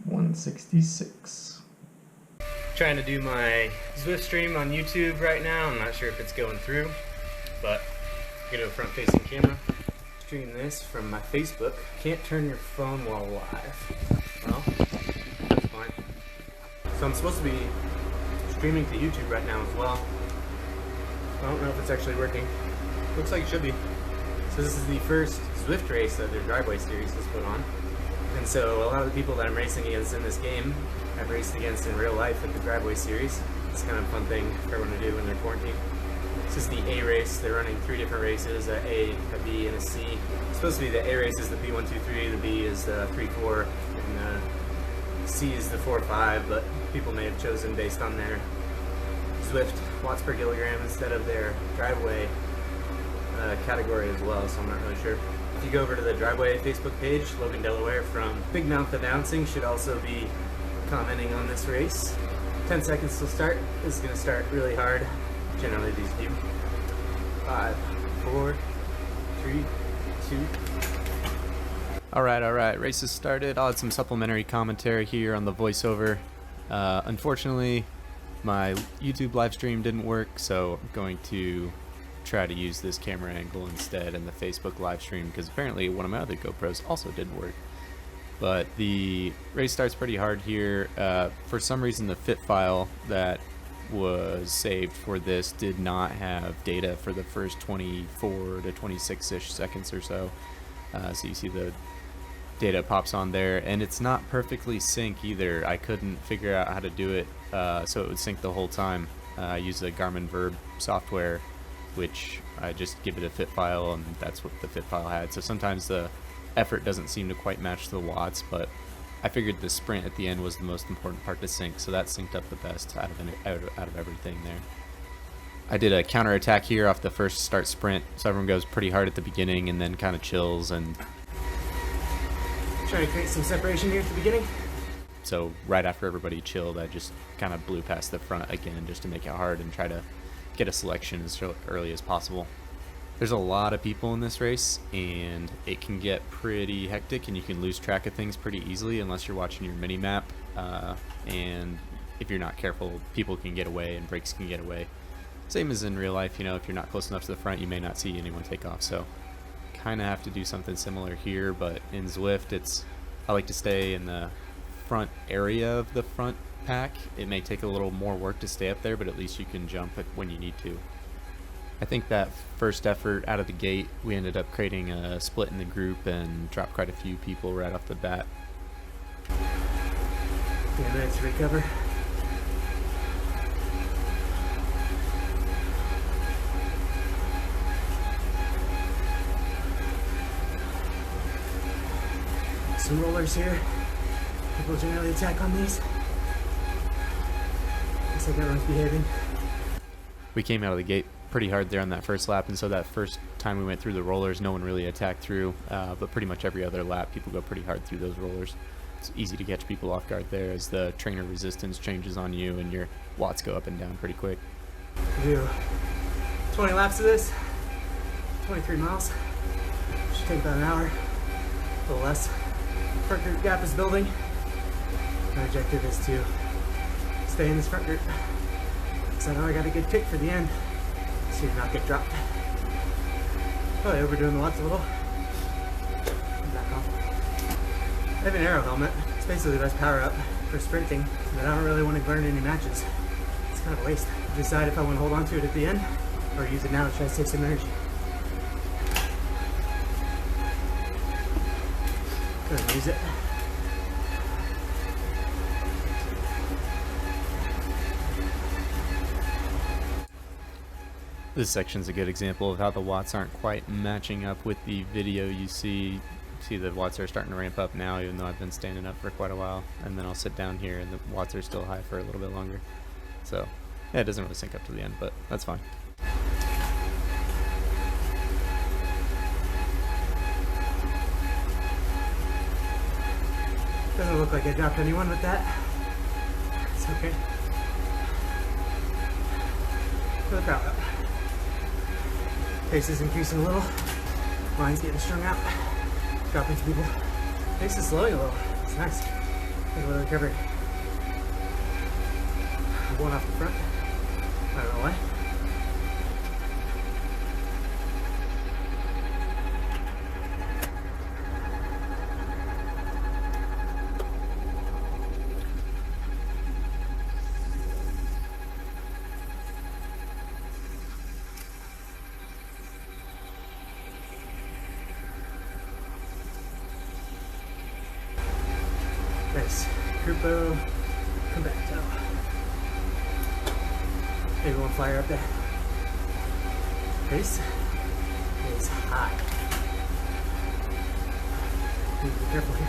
166. Trying to do my Zwift stream on YouTube right now. I'm not sure if it's going through, but get a front-facing camera. Stream this from my Facebook. Can't turn your phone while live. Well, that's fine. So I'm supposed to be streaming to YouTube right now as well. I don't know if it's actually working. Looks like it should be. So this is the first Zwift race that their driveway series has put on. And so a lot of the people that I'm racing against in this game, I've raced against in real life at the driveway series. It's kind of a fun thing for everyone to do when they're quarantined. This is the A race. They're running 3 different races, a A, a B, and a C. It's supposed to be the A race is the P123, the B is the 3-4, and the C is the 4-5, but people may have chosen based on their Zwift watts per kilogram instead of their driveway category as well, so I'm not really sure. If you go over to the driveway Facebook page, Logan Delaware from Big Mouth Announcing should also be commenting on this race. 10 seconds till start. This is going to start really hard. Generally these do. 5, 4, 3, 2. Alright, race has started. I'll add some supplementary commentary here on the voiceover. Unfortunately, my YouTube live stream didn't work, so I'm going to try to use this camera angle instead in the Facebook live stream, because apparently one of my other GoPros also didn't work. But the race starts pretty hard here. For some reason the fit file that was saved for this did not have data for the first 24 to 26-ish seconds or so. So you see the data pops on there, and it's not perfectly sync either. I couldn't figure out how to do it so it would sync the whole time. I use the Garmin Verb software, which I just give it a fit file, and that's what the fit file had. So sometimes the effort doesn't seem to quite match the watts, but I figured the sprint at the end was the most important part to sync, so that synced up the best out of everything there. I did a counterattack here off the first start sprint, so everyone goes pretty hard at the beginning and then kind of chills. And Trying to create some separation here at the beginning. So right after everybody chilled, I just kind of blew past the front again just to make it hard and try to get a selection as early as possible. There's a lot of people in this race, and it can get pretty hectic, and you can lose track of things pretty easily unless you're watching your mini map. And if you're not careful, people can get away and brakes can get away. Same as in real life, you know, if you're not close enough to the front, you may not see anyone take off. So kind of have to do something similar here, but in Zwift, I like to stay in the front area of the front pack. It may take a little more work to stay up there, but at least you can jump when you need to. I think that first effort out of the gate, we ended up creating a split in the group and dropped quite a few people right off the bat. 3 minutes to recover. Some rollers here. People generally attack on these. Looks like everyone's behaving. We came out of the gate pretty hard there on that first lap, and so that first time we went through the rollers, no one really attacked through, but pretty much every other lap people go pretty hard through those rollers. It's easy to catch people off guard there as the trainer resistance changes on you and your watts go up and down pretty quick. Do 20 laps of this, 23 miles. Should take about an hour, a little less. Front group gap is building. My objective is to stay in this front group, because I know I got a good kick for the end, so to not get dropped. Probably overdoing the watts a little. Back off. I have an aero helmet. It's basically the best power up for sprinting, but I don't really want to burn any matches. It's kind of a waste. Decide if I want to hold on to it at the end, or use it now to try to save some energy. Go ahead and use it. This section's a good example of how the watts aren't quite matching up with the video you see. See the watts are starting to ramp up now, even though I've been standing up for quite a while. And then I'll sit down here and the watts are still high for a little bit longer. So yeah, it doesn't really sync up to the end, but that's fine. Doesn't look like I dropped anyone with that. It's okay. For the crowd up. Pace is increasing a little. Line's getting strung out. Dropping some people. Pace is slowing a little. It's nice. Take a little recovery. One off the front. I don't know why. Nice. Grupo. Come back, Joe. Maybe one flyer up there. Pace is high. Be careful here.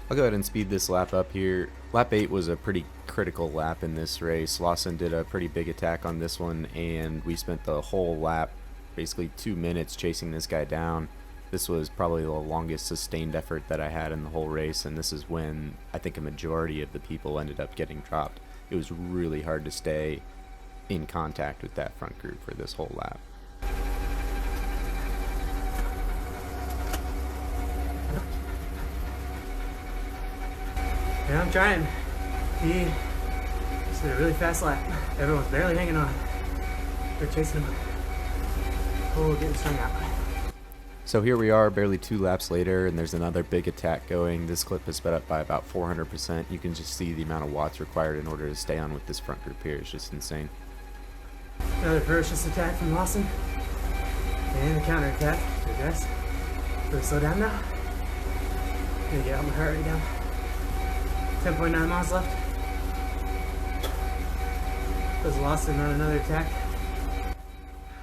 I'll go ahead and speed this lap up here. Lap 8 was a pretty critical lap in this race. Lawson did a pretty big attack on this one, and we spent the whole lap, basically 2 minutes, chasing this guy down. This was probably the longest sustained effort that I had in the whole race, and this is when I think a majority of the people ended up getting dropped. It was really hard to stay in contact with that front group for this whole lap. Yeah, I'm trying. He just did a really fast lap. Everyone's barely hanging on. They're chasing him. Oh, getting strung out. So here we are, barely 2 laps later, and there's another big attack going. This clip is sped up by about 400%. You can just see the amount of watts required in order to stay on with this front group here. It's just insane. Another ferocious attack from Lawson. And a counter attack to address. Really slow down now. Gonna get out my heart rate down. 10.9 miles left. Does Lawson run another attack?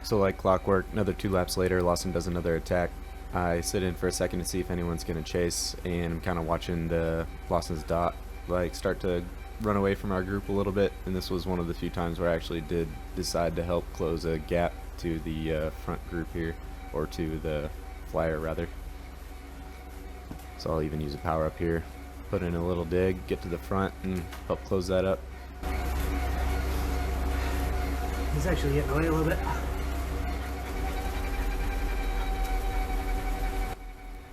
So like clockwork, another 2 laps later, Lawson does another attack. I sit in for a second to see if anyone's going to chase, and I'm kind of watching the Lawson's dot start to run away from our group a little bit, and this was one of the few times where I actually did decide to help close a gap to the front group here, or to the flyer rather. So I'll even use a power up here, put in a little dig, get to the front, and help close that up. He's actually getting away a little bit.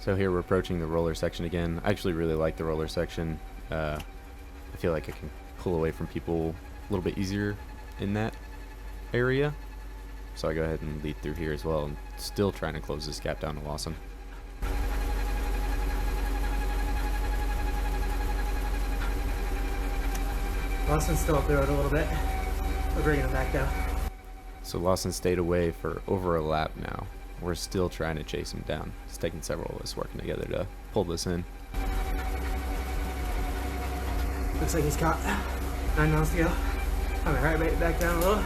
So here we're approaching the roller section again. I actually really like the roller section. I feel like I can pull away from people a little bit easier in that area. So I go ahead and lead through here as well, and still trying to close this gap down to Lawson. Lawson's still up the road a little bit. We're bringing him back down. So Lawson stayed away for over a lap now. We're still trying to chase him down. It's taking several of us working together to pull this in. Looks like he's caught. 9 miles to go. I'm gonna heart rate back down a little.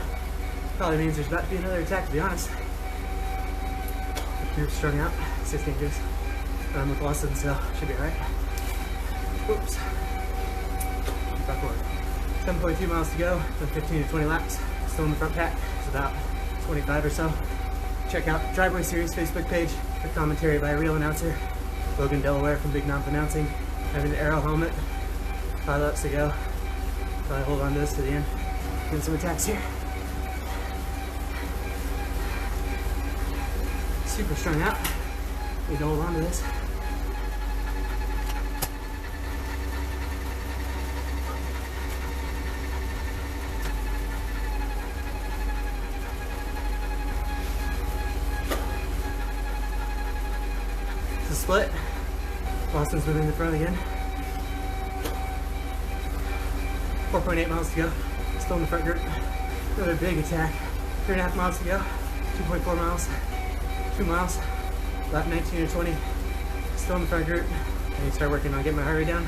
Probably means there's about to be another attack, to be honest. Group's strung out. 16 inches. But I'm with Lawson, so should be alright. Oops. Back forward. 7.2 miles to go. Done 15 to 20 laps. Still in the front pack. It's about 25 or so. Check out Driveway Series Facebook page for commentary by a real announcer. Logan Delaware from Big Mouth Announcing. Having the Arrow helmet. 5 laps to go. Probably hold on to this to the end. Getting some attacks here. Super strung out. Need to hold on to this. It's a split. Boston's moving in the front again. 4.8 miles to go. Still in the front group. Another big attack. 3.5 miles to go. 2.4 miles. 2 miles. Lap 19 or 20. Still in the front group. I need to start working on getting my heart rate down.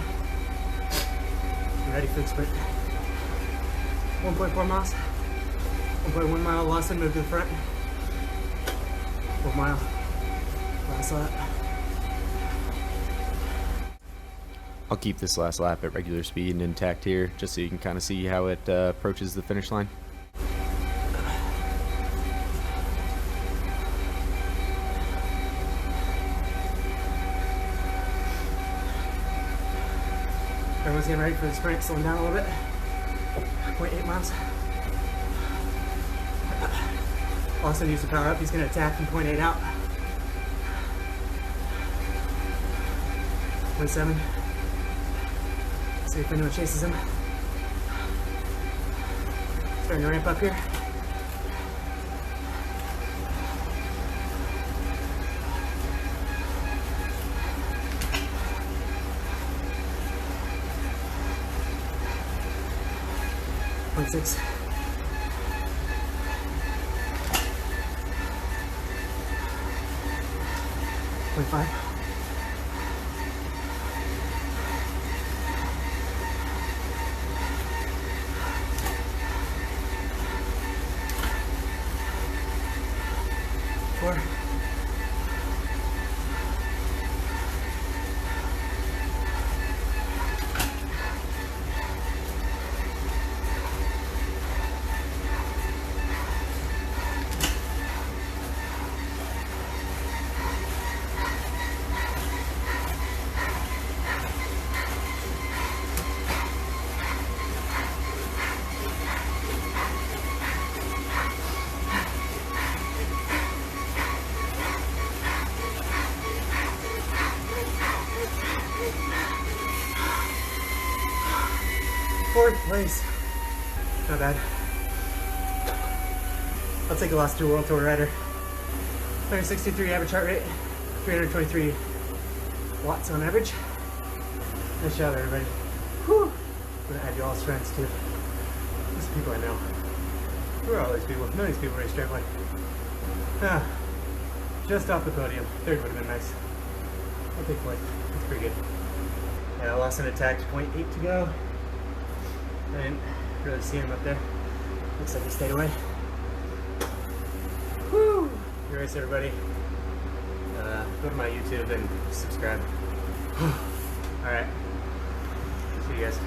I'm ready for the sprint. 1.4 miles. 1.1 mile. Lawson moved to the front. 1 mile. Last lap. I'll keep this last lap at regular speed and intact here, just so you can kind of see how it approaches the finish line. Everyone's getting ready for the sprint, slowing down a little bit. 0.8 miles. Austin used the power up, he's going to attack from 0.8 out. 0.7. See if anyone chases him. Starting to ramp up here. Point 6. Point 5. Four. Fourth place. Not bad. I'll take a loss to a World Tour rider. 163 average heart rate, 323 watts on average. Nice job, everybody. Whew. I'm gonna add you all as friends too. These people I know. Who are all these people? None of these people race driveway. Ah, just off the podium. Third would have been nice. I'll take fourth. That's pretty good. Yeah, I lost an attack. 0.8 to go. I didn't really see him up there. Looks like he stayed away. Woo! Good race, everybody. Go to my YouTube and subscribe. Alright. See you guys.